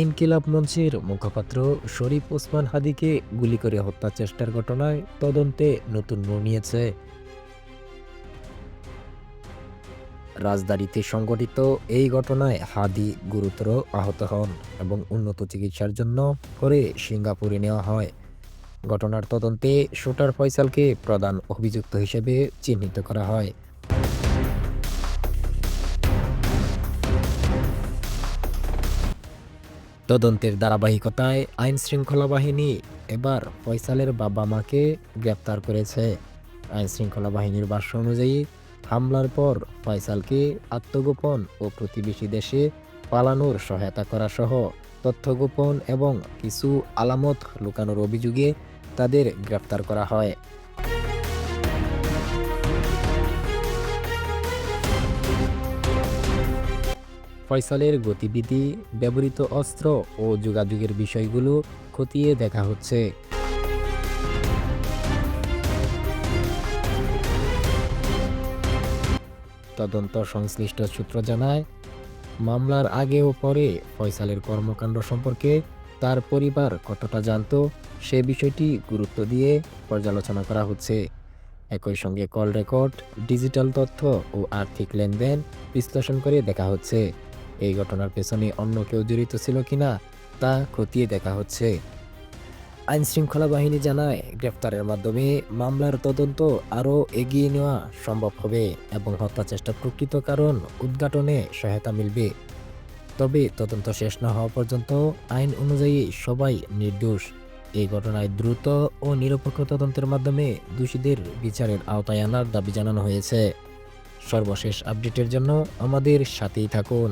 ইনকিলাব মঞ্চের মুখপাত্র শরীফ ওসমান হাদিকে গুলি করে হত্যা চেষ্টার ঘটনায় তদন্তে নতুন মোড় নিয়েছে। রাজধানীতে সংঘটিত এই ঘটনায় হাদি গুরুতর আহত হন এবং উন্নত চিকিৎসার জন্য করে সিঙ্গাপুরে নেওয়া হয়। ঘটনার তদন্তে শুটার ফয়সালকে প্রধান অভিযুক্ত হিসেবে চিহ্নিত করা হয়। তদন্তের ধারাবাহিকতায় আইনশৃঙ্খলা বাহিনী এবার ফয়সালের বাবা মাকে গ্রেপ্তার করেছে। আইনশৃঙ্খলা বাহিনীর ভাষ্য অনুযায়ী হামলার পর ফয়সালকে আত্মগোপন ও প্রতিবেশী দেশে পালানোর সহায়তা করা সহ তথ্য গোপন এবং কিছু আলামত লুকানোর অভিযোগে তাদের গ্রেপ্তার করা হয়। ফয়সালের গতিবিধি, ব্যবহৃত অস্ত্র ও যোগাযোগের বিষয়গুলো খতিয়ে দেখা হচ্ছে। তদন্ত সংশ্লিষ্ট সূত্র জানায়, মামলার আগে ও পরে ফয়সালের কর্মকাণ্ড সম্পর্কে তার পরিবার কতটা জানত সে বিষয়টি গুরুত্ব দিয়ে পর্যালোচনা করা হচ্ছে। একই সঙ্গে কল রেকর্ড, ডিজিটাল তথ্য ও আর্থিক লেনদেন বিশ্লেষণ করে দেখা হচ্ছে। এই ঘটনার পেছনে অন্য কেউ জড়িত ছিল কিনা তা খতিয়ে দেখা হচ্ছে। আইনশৃঙ্খলা বাহিনী জানায়, গ্রেফতারের মাধ্যমে মামলার তদন্ত আরও এগিয়ে নেওয়া সম্ভব হবে এবং হত্যা চেষ্টার প্রকৃত কারণ উদ্ঘাটনে সহায়তা মিলবে। তবে তদন্ত শেষ না হওয়া পর্যন্ত আইন অনুযায়ী সবাই নির্দোষ। এই ঘটনায় দ্রুত ও নিরপেক্ষ তদন্তের মাধ্যমে দোষীদের বিচারের আওতায় আনার দাবি জানানো হয়েছে। সর্বশেষ আপডেটের জন্য আমাদের সাথেই থাকুন।